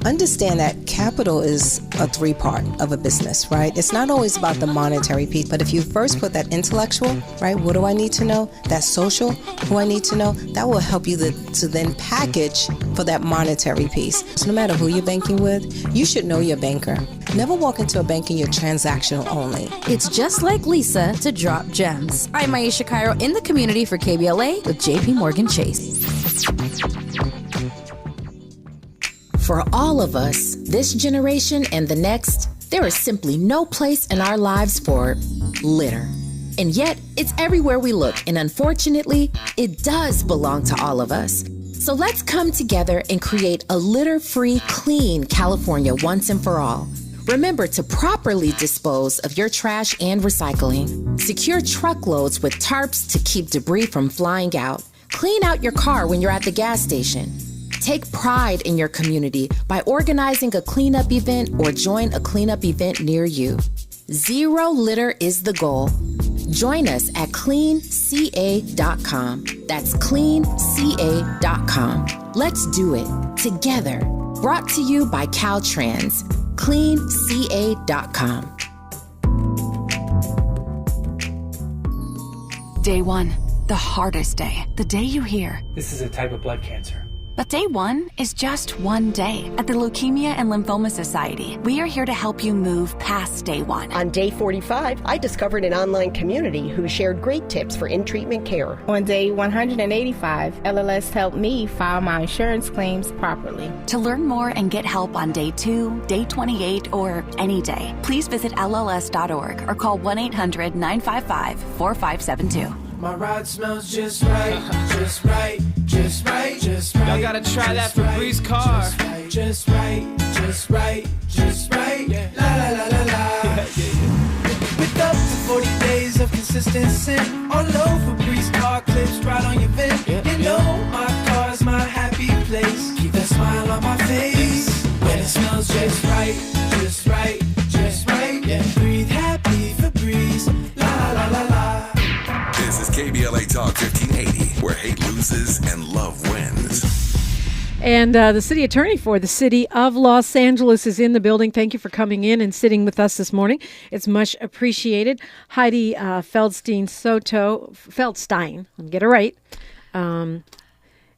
[SPEAKER 21] understand that capital is a three-part of a business, right? It's not always about the monetary piece, but if you first put that intellectual, right, what do I need to know? That social, who I need to know, that will help you to then package for that monetary piece. So no matter who you're banking with, you should know your banker. Never walk into a bank and you're transactional only.
[SPEAKER 5] It's just like Lisa to drop gems. I'm Aisha Cairo in the community for KBLA with JP Morgan Chase.
[SPEAKER 11] For all of us, this generation and the next, there is simply no place in our lives for litter. And yet, it's everywhere we look, and unfortunately, it does belong to all of us. So let's come together and create a litter-free, clean California once and for all. Remember to properly dispose of your trash and recycling. Secure truckloads with tarps to keep debris from flying out. Clean out your car when you're at the gas station. Take pride in your community by organizing a cleanup event or join a cleanup event near you. Zero litter is the goal. Join us at cleanca.com. That's cleanca.com. Let's do it together. Brought to you by Caltrans. cleanca.com.
[SPEAKER 22] Day one, the hardest day. The day you hear,
[SPEAKER 23] "This is a type of blood cancer."
[SPEAKER 22] But day one is just one day. At the Leukemia and Lymphoma Society, we are here to help you move past day one.
[SPEAKER 24] On day 45, I discovered an online community who shared great tips for in-treatment care.
[SPEAKER 25] On day 185, LLS helped me file my insurance claims properly.
[SPEAKER 22] To learn more and get help on day 2, day 28, or any day, please visit LLS.org or call 1-800-955-4572.
[SPEAKER 26] My ride smells just right, just right, just right, just right.
[SPEAKER 27] Y'all gotta try that Febreze car.
[SPEAKER 26] Just right, just right, just right, yeah. La la la la la. With up to 40 days of consistency, all over Febreze car clips right on your vent. You know my car's my happy place. Keep that smile on my face when it smells just right, just right, just right. Yeah, breathe happy Febreze. La la la la.
[SPEAKER 3] This is KBLA Talk 1580, where hate loses and love wins.
[SPEAKER 1] And the city attorney for the city of Los Angeles is in the building. Thank you for coming in and sitting with us this morning. It's much appreciated. Hydee Feldstein, let me get it right,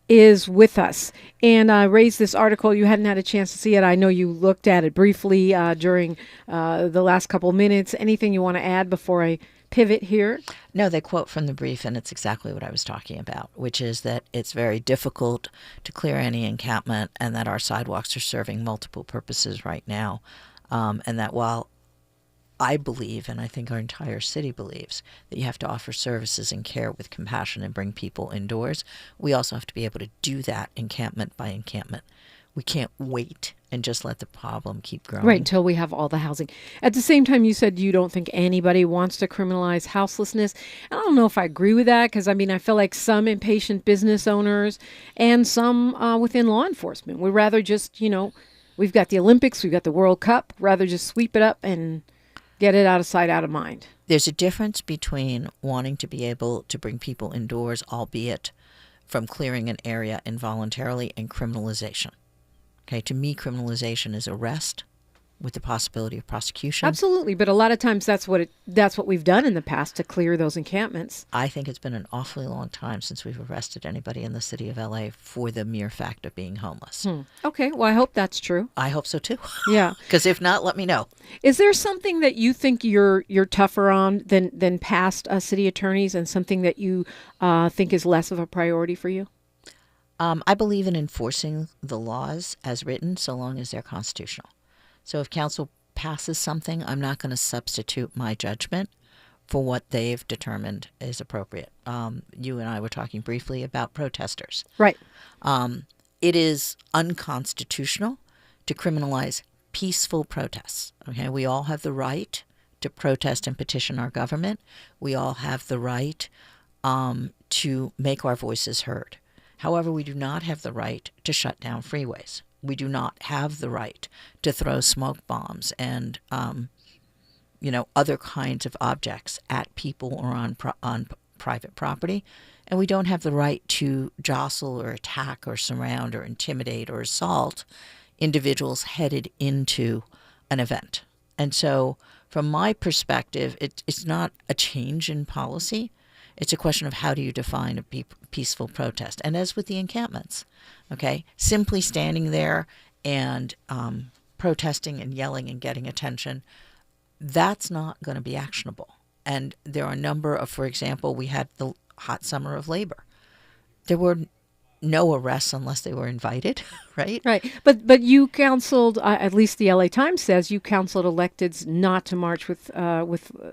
[SPEAKER 1] is with us. And I raised this article. You hadn't had a chance to see it. I know you looked at it briefly during the last couple of minutes. Anything you want to add before I pivot here?
[SPEAKER 20] No, they quote from the brief, and it's exactly what I was talking about, which is that it's very difficult to clear any encampment and that our sidewalks are serving multiple purposes right now. And that while I believe, and I think our entire city believes, that you have to offer services and care with compassion and bring people indoors, we also have to be able to do that encampment by encampment. We can't wait and just let the problem keep growing.
[SPEAKER 1] Right, until we have all the housing. At the same time, you said you don't think anybody wants to criminalize houselessness. I don't know if I agree with that, because, I mean, I feel like some impatient business owners and some within law enforcement would rather just, we've got the Olympics, we've got the World Cup, rather just sweep it up and get it out of sight, out of mind.
[SPEAKER 20] There's a difference between wanting to be able to bring people indoors, albeit from clearing an area involuntarily, and criminalization. Okay, to me, criminalization is arrest with the possibility of prosecution.
[SPEAKER 1] Absolutely, but a lot of times that's what we've done in the past to clear those encampments.
[SPEAKER 20] I think it's been an awfully long time since we've arrested anybody in the city of LA for the mere fact of being homeless.
[SPEAKER 1] Okay, well, I hope that's true.
[SPEAKER 20] I hope so too.
[SPEAKER 1] Yeah,
[SPEAKER 20] because if not, let me know.
[SPEAKER 1] Is there something that you think you're tougher on than past city attorneys, and something that you think is less of a priority for you?
[SPEAKER 20] I believe in enforcing the laws as written, so long as they're constitutional. So if council passes something, I'm not going to substitute my judgment for what they've determined is appropriate. You and I were talking briefly about protesters.
[SPEAKER 1] Right.
[SPEAKER 20] It is unconstitutional to criminalize peaceful protests. Okay, we all have the right to protest and petition our government. We all have the right to make our voices heard. However, we do not have the right to shut down freeways. We do not have the right to throw smoke bombs and, other kinds of objects at people or on private property. And we don't have the right to jostle or attack or surround or intimidate or assault individuals headed into an event. And so from my perspective, it's not a change in policy. It's a question of how do you define a peaceful protest. And as with the encampments, okay, simply standing there and protesting and yelling and getting attention, that's not going to be actionable. And there are a number of, for example, we had the hot summer of labor. There were no arrests unless they were invited, right?
[SPEAKER 1] Right. But you counseled, at least the LA Times says, you counseled electeds not to march with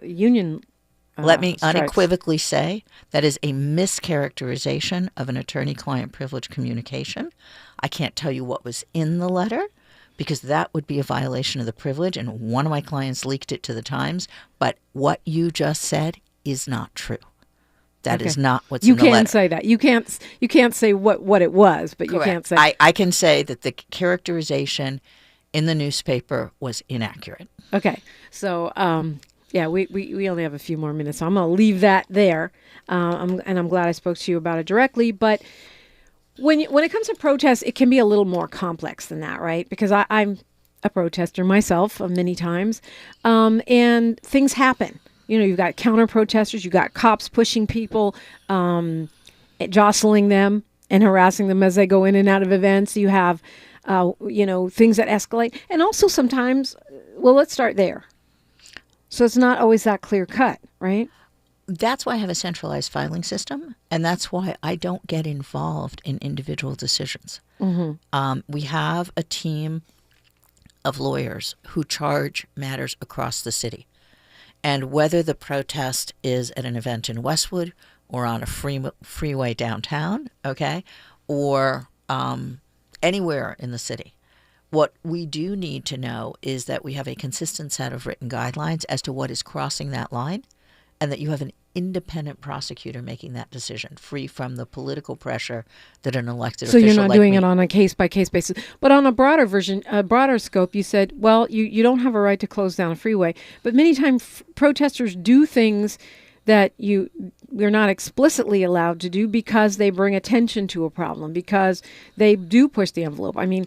[SPEAKER 1] union
[SPEAKER 20] Let me
[SPEAKER 1] stripes.
[SPEAKER 20] unequivocally say that is a mischaracterization of an attorney-client privilege communication. I can't tell you what was in the letter because that would be a violation of the privilege, and one of my clients leaked it to the Times. But what you just said is not true. That is not what's in the letter.
[SPEAKER 1] You can't say that. You can't say what it was, but
[SPEAKER 20] Correct.
[SPEAKER 1] You can't say.
[SPEAKER 20] I can say that the characterization in the newspaper was inaccurate.
[SPEAKER 1] Okay. So, yeah, we only have a few more minutes, so I'm going to leave that there. I'm glad I spoke to you about it directly. But when it comes to protests, it can be a little more complex than that, right? Because I'm a protester myself many times, and things happen. You know, you've got counter protesters, you've got cops pushing people, jostling them and harassing them as they go in and out of events. You have, things that escalate. And also sometimes, well, let's start there. So it's not always that clear cut, right?
[SPEAKER 20] That's why I have a centralized filing system, and that's why I don't get involved in individual decisions.
[SPEAKER 1] Mm-hmm.
[SPEAKER 20] We have a team of lawyers who charge matters across the city. And whether the protest is at an event in Westwood or on a freeway downtown, okay, or anywhere in the city, what we do need to know is that we have a consistent set of written guidelines as to what is crossing that line, and that you have an independent prosecutor making that decision, free from the political pressure that an elected official.
[SPEAKER 1] So you're not
[SPEAKER 20] like
[SPEAKER 1] doing
[SPEAKER 20] me.
[SPEAKER 1] it on a case-by-case basis. But on a broader scope, you said, well, you don't have a right to close down a freeway. But many times protesters do things that we're not explicitly allowed to do because they bring attention to a problem, because they do push the envelope. I mean,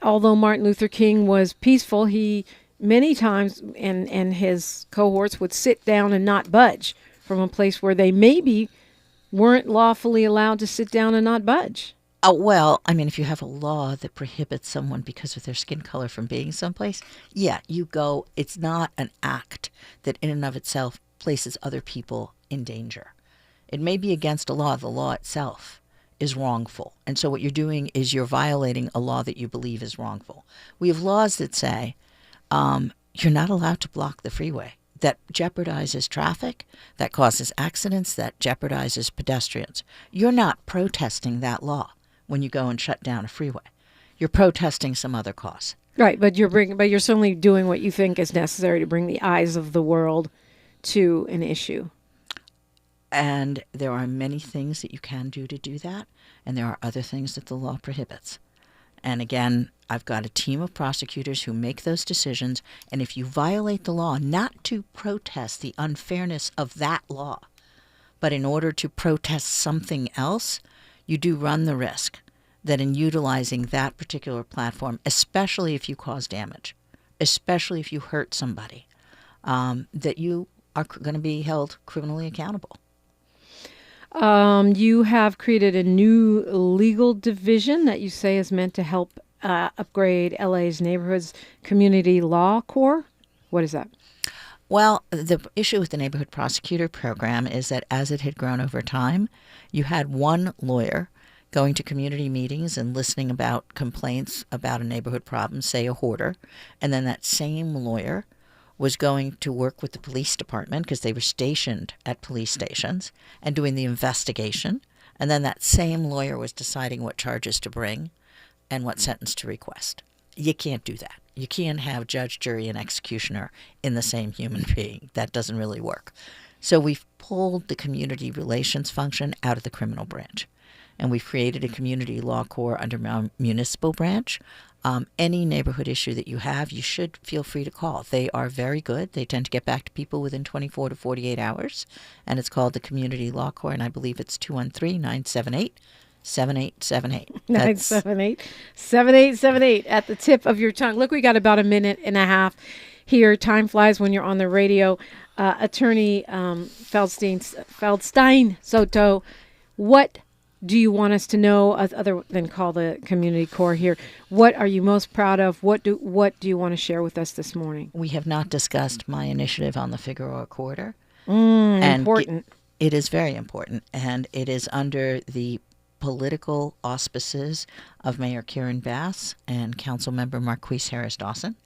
[SPEAKER 1] although Martin Luther King was peaceful, he many times and his cohorts would sit down and not budge from a place where they maybe weren't lawfully allowed to sit down and not budge.
[SPEAKER 20] Oh, well, I mean, if you have a law that prohibits someone because of their skin color from being someplace, yeah, you go. It's not an act that in and of itself places other people in danger. It may be against a law. The law itself is wrongful. And so what you're doing is you're violating a law that you believe is wrongful. We have laws that say you're not allowed to block the freeway. That jeopardizes traffic, that causes accidents, that jeopardizes pedestrians. You're not protesting that law when you go and shut down a freeway. You're protesting some other cause.
[SPEAKER 1] Right, but you're certainly doing what you think is necessary to bring the eyes of the world to an issue.
[SPEAKER 20] And there are many things that you can do to do that, and there are other things that the law prohibits. And again, I've got a team of prosecutors who make those decisions, and if you violate the law, not to protest the unfairness of that law, but in order to protest something else, you do run the risk that in utilizing that particular platform, especially if you cause damage, especially if you hurt somebody, that you are going to be held criminally accountable.
[SPEAKER 1] You have created a new legal division that you say is meant to help upgrade LA's neighborhoods community law corps. What is that?
[SPEAKER 20] Well, the issue with the neighborhood prosecutor program is that as it had grown over time, you had one lawyer going to community meetings and listening about complaints about a neighborhood problem, say a hoarder, and then that same lawyer was going to work with the police department because they were stationed at police stations and doing the investigation. And then that same lawyer was deciding what charges to bring and what sentence to request. You can't do that. You can't have judge, jury, and executioner in the same human being. That doesn't really work. So we've pulled the community relations function out of the criminal branch. And we've created a community law corps under our municipal branch. Any neighborhood issue that you have, you should feel free to call. They are very good. They tend to get back to people within 24 to 48 hours. And it's called the Community Law Corps, and I believe it's 213-978-8255. 978-7878.
[SPEAKER 1] 978-7878 at the tip of your tongue. Look, we got about a minute and a half here. Time flies when you're on the radio. Attorney Feldstein, Soto, what do you want us to know other than call the community core here? What are you most proud of? What do you want to share with us this morning?
[SPEAKER 20] We have not discussed my initiative on the Figueroa Corridor.
[SPEAKER 1] Important.
[SPEAKER 20] It is very important, and it is under the political auspices of Mayor Kieran Bass and Councilmember Marquise Harris Dawson.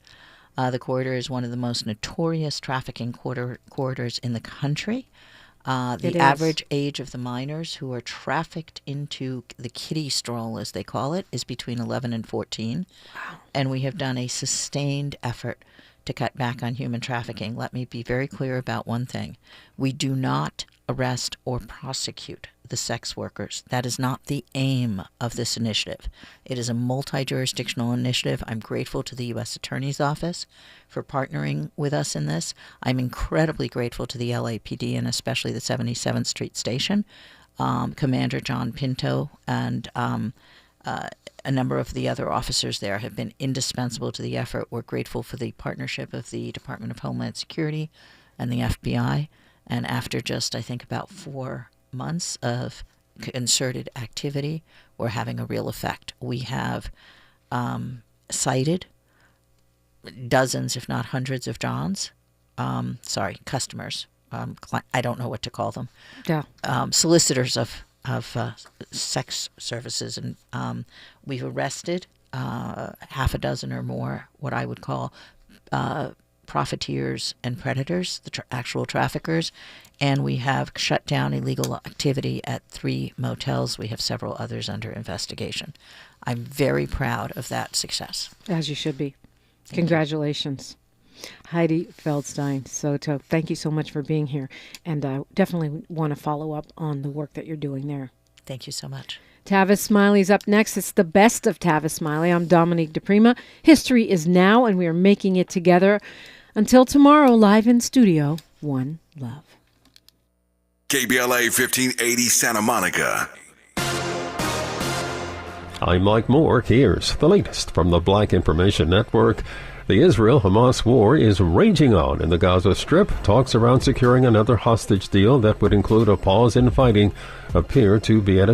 [SPEAKER 20] The corridor is one of the most notorious trafficking corridors in the country. The average age of the minors who are trafficked into the kiddie stroll, as they call it, is between 11 and 14. Wow. And we have done a sustained effort to cut back on human trafficking. Let me be very clear about one thing. We do not arrest or prosecute the sex workers. That is not the aim of this initiative. It is a multi-jurisdictional initiative. I'm grateful to the U.S. Attorney's Office for partnering with us in this. I'm incredibly grateful to the LAPD and especially the 77th Street Station, Commander John Pinto, and a number of the other officers there have been indispensable to the effort. We're grateful for the partnership of the Department of Homeland Security and the FBI. And after just, I think, about 4 months of concerted activity, we're having a real effect. We have cited dozens, if not hundreds of customers. I don't know what to call them.
[SPEAKER 1] Yeah.
[SPEAKER 20] Solicitors of sex services. And we've arrested half a dozen or more what I would call profiteers and predators, the actual traffickers, and we have shut down illegal activity at 3 motels. We have several others under investigation. I'm very proud of that success.
[SPEAKER 1] As you should be. Congratulations. Hydee Feldstein, Soto, thank you so much for being here, and I definitely want to follow up on the work that you're doing there.
[SPEAKER 20] Thank you so much.
[SPEAKER 1] Tavis Smiley's up next. It's the best of Tavis Smiley. I'm Dominique DiPrima. History is now, and we are making it together. Until tomorrow, live in studio, one love.
[SPEAKER 3] KBLA 1580 Santa Monica.
[SPEAKER 2] I'm Mike Moore. Here's the latest from the Black Information Network. The Israel-Hamas war is raging on in the Gaza Strip. Talks around securing another hostage deal that would include a pause in fighting appear to be at a